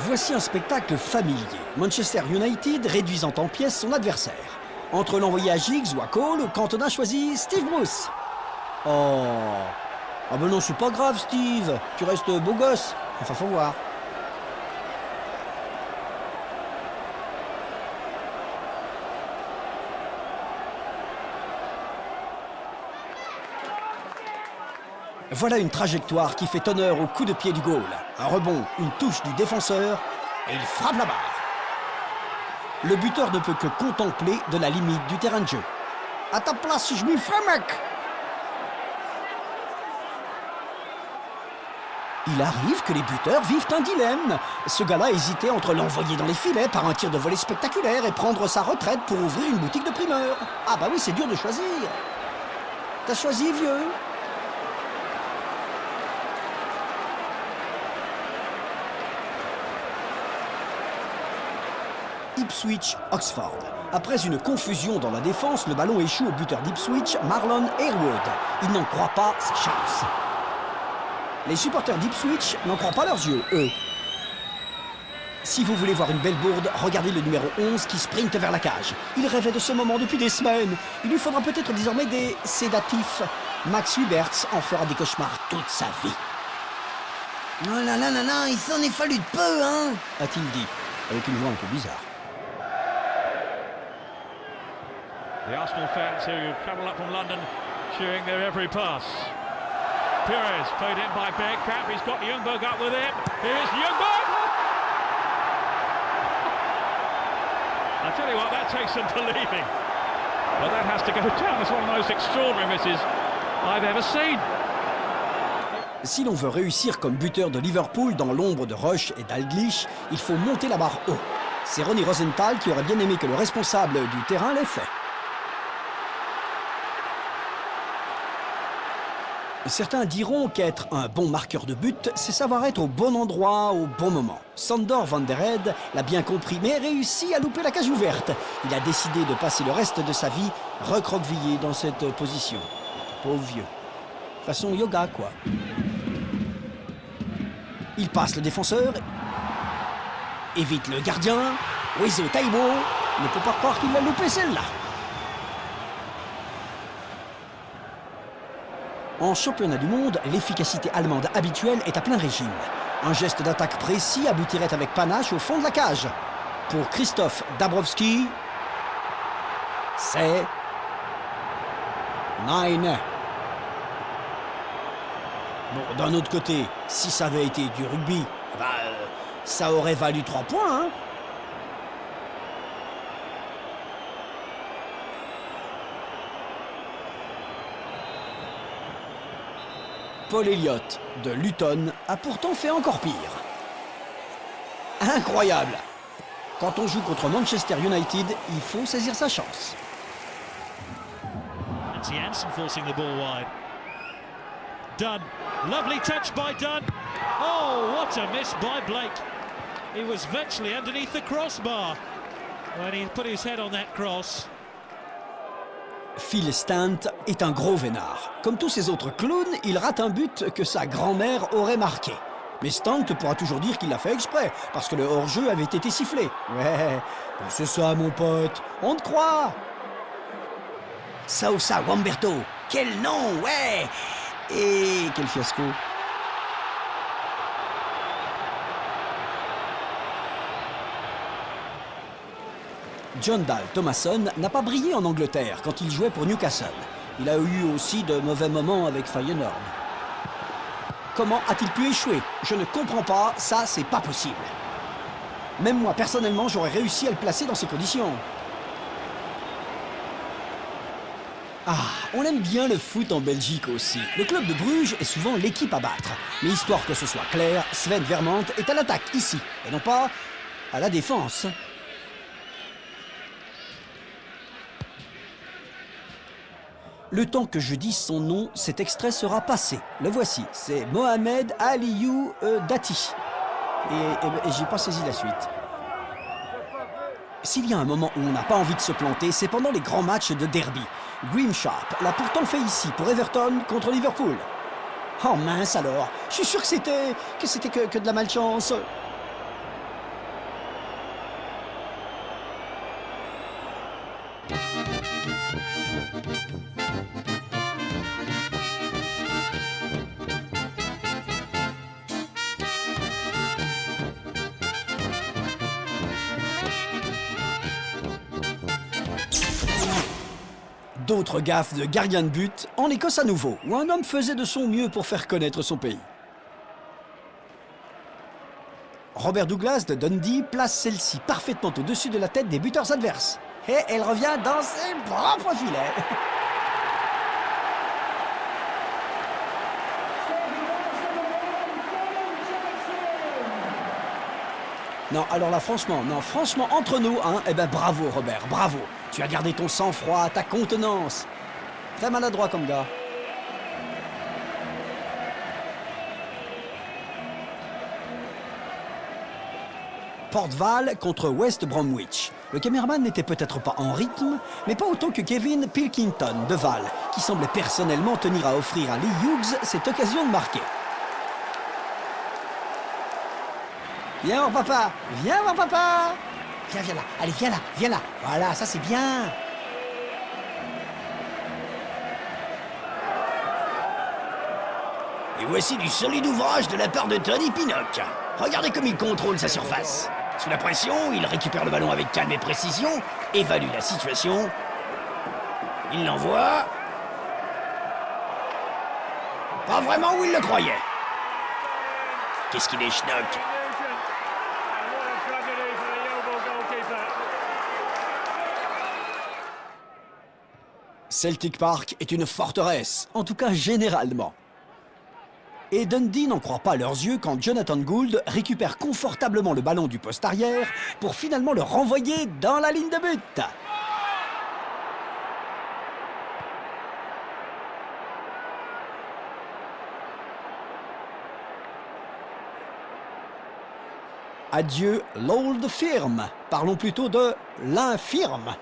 Voici un spectacle familier. Manchester United réduisant en pièces son adversaire. Entre l'envoyer à Giggs ou à Cole, Cantona choisit Steve Bruce. Oh. Ah ben non, c'est pas grave, Steve. Tu restes beau gosse. Enfin, faut voir. Voilà une trajectoire qui fait honneur au coup de pied du goal. Un rebond, une touche du défenseur, et il frappe la barre. Le buteur ne peut que contempler de la limite du terrain de jeu. À ta place, je m'y ferai, mec! Il arrive que les buteurs vivent un dilemme. Ce gars-là hésitait entre l'envoyer dans les filets par un tir de volée spectaculaire et prendre sa retraite pour ouvrir une boutique de primeurs. Ah bah oui, c'est dur de choisir. T'as choisi, vieux? Ipswich, Oxford. Après une confusion dans la défense, le ballon échoue au buteur d'Ipswich, Marlon Harewood. Il n'en croit pas sa chance. Les supporters d'Ipswich n'en croient pas leurs yeux, eux. Si vous voulez voir une belle bourde, regardez le numéro 11 qui sprinte vers la cage. Il rêvait de ce moment depuis des semaines. Il lui faudra peut-être désormais des sédatifs. Max Huberts en fera des cauchemars toute sa vie. Oh là là là là, il s'en est fallu de peu, hein, a-t-il dit, avec une voix un peu bizarre. The Arsenal fans who travel up from London cheering their every pass. Pires played in by Bergkamp. He's got Ljungberg up with him. Here's Ljungberg! I tell you what, that takes some believing. But that has to go down as one of the most extraordinary misses I've ever seen. Si l'on veut réussir comme buteur de Liverpool dans l'ombre de Rush et Dalglish, il faut monter la barre haut. C'est Ronnie Rosenthal qui aurait bien aimé que le responsable du terrain l'ait fait. Certains diront qu'être un bon marqueur de but, c'est savoir être au bon endroit, au bon moment. Sander van der Heide l'a bien compris, mais réussit à louper la cage ouverte. Il a décidé de passer le reste de sa vie recroquevillé dans cette position. Pauvre vieux. Façon yoga, quoi. Il passe le défenseur, évite le gardien. Wezo Taibo ne peut pas croire qu'il l'a loupé celle-là. En championnat du monde, l'efficacité allemande habituelle est à plein régime. Un geste d'attaque précis aboutirait avec panache au fond de la cage. Pour Christoph Dabrowski, c'est 9. Bon, d'un autre côté, si ça avait été du rugby, ça aurait valu 3 points, hein. Paul Elliott de Luton a pourtant fait encore pire. Incroyable! Quand on joue contre Manchester United, il faut saisir sa chance. Jansen forcing the ball wide. Dunn, lovely touch by Dunn. Oh, what a miss by Blake. He was virtually underneath the crossbar when he put his head on that cross. Phil Stant est un gros vénard. Comme tous ces autres clowns, il rate un but que sa grand-mère aurait marqué. Mais Stant pourra toujours dire qu'il l'a fait exprès, parce que le hors-jeu avait été sifflé. Ouais, c'est ça, mon pote, on te croit. Sousa Wamberto, quel nom, ouais. Et quel fiasco. John Dahl Tomasson n'a pas brillé en Angleterre quand il jouait pour Newcastle. Il a eu aussi de mauvais moments avec Feyenoord. Comment a-t-il pu échouer? Je ne comprends pas, ça c'est pas possible. Même moi personnellement j'aurais réussi à le placer dans ces conditions. Ah, on aime bien le foot en Belgique aussi. Le club de Bruges est souvent l'équipe à battre. Mais histoire que ce soit clair, Sven Vermand est à l'attaque ici, et non pas à la défense. Le temps que je dise son nom, cet extrait sera passé. Le voici, c'est Mohamed Aliou Dati. Et j'ai pas saisi la suite. S'il y a un moment où on n'a pas envie de se planter, c'est pendant les grands matchs de derby. Graham Sharp l'a pourtant fait ici pour Everton contre Liverpool. Oh mince alors, je suis sûr que c'était que de la malchance. D'autres gaffes de gardien de but en Écosse à nouveau, où un homme faisait de son mieux pour faire connaître son pays. Robert Douglas de Dundee place celle-ci parfaitement au-dessus de la tête des buteurs adverses. Et elle revient dans ses propres filets. Non, alors là, franchement, entre nous, hein, eh ben bravo Robert, bravo. Tu as gardé ton sang-froid, ta contenance. Très maladroit comme gars. Port Vale contre West Bromwich. Le caméraman n'était peut-être pas en rythme, mais pas autant que Kevin Pilkington de Vale, qui semblait personnellement tenir à offrir à Lee Hughes cette occasion de marquer. Viens mon papa, viens mon papa. Viens là, allez viens là. Voilà, ça c'est bien. Et voici du solide ouvrage de la part de Tony Pinnock. Regardez comme il contrôle sa surface. Sous la pression, il récupère le ballon avec calme et précision, évalue la situation. Il l'envoie. Pas vraiment où il le croyait. Qu'est-ce qu'il est schnock. Celtic Park est une forteresse, en tout cas généralement. Et Dundee n'en croit pas leurs yeux quand Jonathan Gould récupère confortablement le ballon du poste arrière pour finalement le renvoyer dans la ligne de but. Adieu l'Old Firm, parlons plutôt de l'infirme.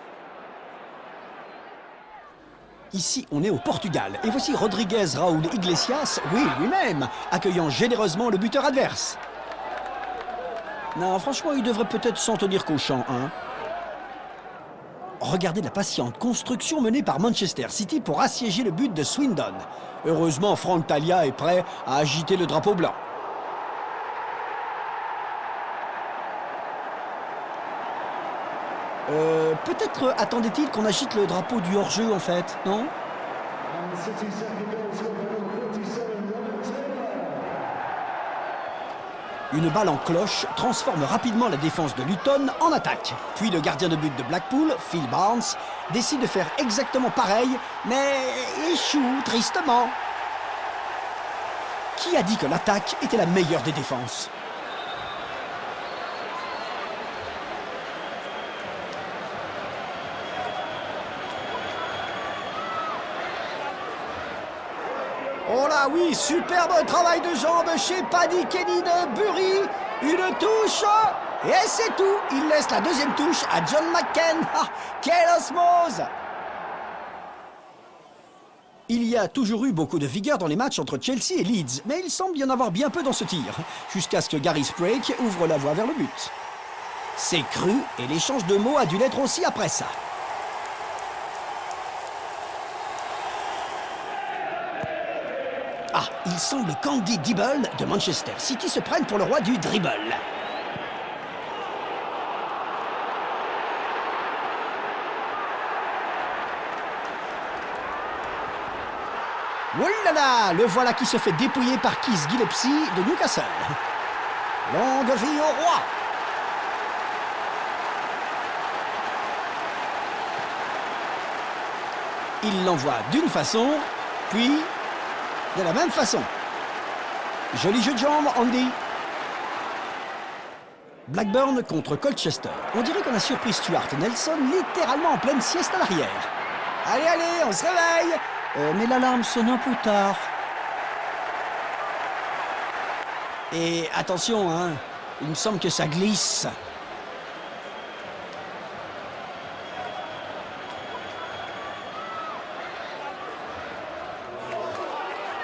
Ici, on est au Portugal, et voici Rodrigues Raúl Iglesias, oui, lui-même, accueillant généreusement le buteur adverse. Non, franchement, il devrait peut-être s'en tenir qu'au champ, hein. Regardez la patiente construction menée par Manchester City pour assiéger le but de Swindon. Heureusement, Franck Talia est prêt à agiter le drapeau blanc. Peut-être attendait-il qu'on agite le drapeau du hors-jeu, en fait, non? Une balle en cloche transforme rapidement la défense de Luton en attaque. Puis le gardien de but de Blackpool, Phil Barnes, décide de faire exactement pareil, mais échoue tristement. Qui a dit que l'attaque était la meilleure des défenses? Oh là oui, superbe travail de jambes chez Paddy Kenny de Bury. Une touche, et c'est tout. Il laisse la deuxième touche à John McCain. Ah, quelle osmose! Il y a toujours eu beaucoup de vigueur dans les matchs entre Chelsea et Leeds, mais il semble y en avoir bien peu dans ce tir, jusqu'à ce que Gary Sprake ouvre la voie vers le but. C'est cru, et l'échange de mots a dû l'être aussi après ça. Ah, il semble qu'Andy Dibble de Manchester City se prenne pour le roi du dribble. Oulala, le voilà qui se fait dépouiller par Keith Gillespie de Newcastle. Longue vie au roi. Il l'envoie d'une façon, puis de la même façon. Joli jeu de jambes, Andy. Blackburn contre Colchester. On dirait qu'on a surpris Stuart Nelson littéralement en pleine sieste à l'arrière. Allez, allez, on se réveille. Mais l'alarme sonne un peu tard. Et attention, hein, il me semble que ça glisse.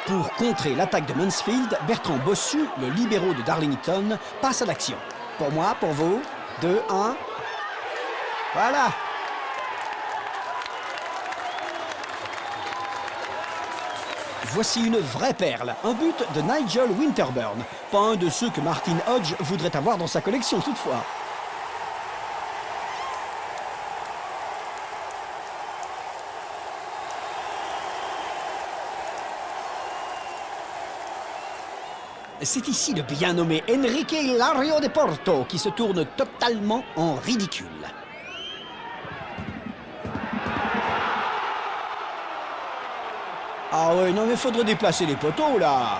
Pour contrer l'attaque de Mansfield, Bertrand Bossu, le libéraux de Darlington, passe à l'action. Pour moi, pour vous, 2, 1. Voilà. voici une vraie perle, un but de Nigel Winterburn. Pas un de ceux que Martin Hodge voudrait avoir dans sa collection toutefois. C'est ici le bien nommé Enrique Hilario de Porto qui se tourne totalement en ridicule. Ah ouais, non mais faudrait déplacer les poteaux là.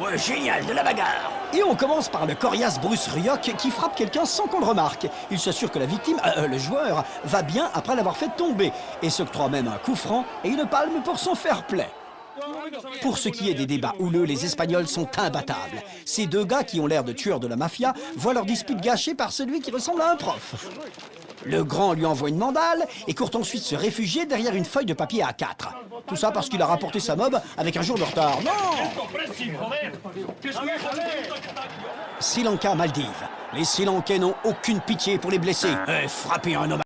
Ouais, génial, de la bagarre. Et on commence par le coriace Bruce Rioch qui frappe quelqu'un sans qu'on le remarque. Il s'assure que la victime, le joueur, va bien après l'avoir fait tomber et s'octroie même un coup franc et une palme pour son fair play. Pour ce qui est des débats houleux, les Espagnols sont imbattables. Ces deux gars qui ont l'air de tueurs de la mafia voient leur dispute gâchée par celui qui ressemble à un prof. Le grand lui envoie une mandale et court ensuite se réfugier derrière une feuille de papier A4. Tout ça parce qu'il a rapporté sa mob avec un jour de retard. Non! Sri Lanka, Maldives. Les Sri Lankais n'ont aucune pitié pour les blessés. Frapper un homme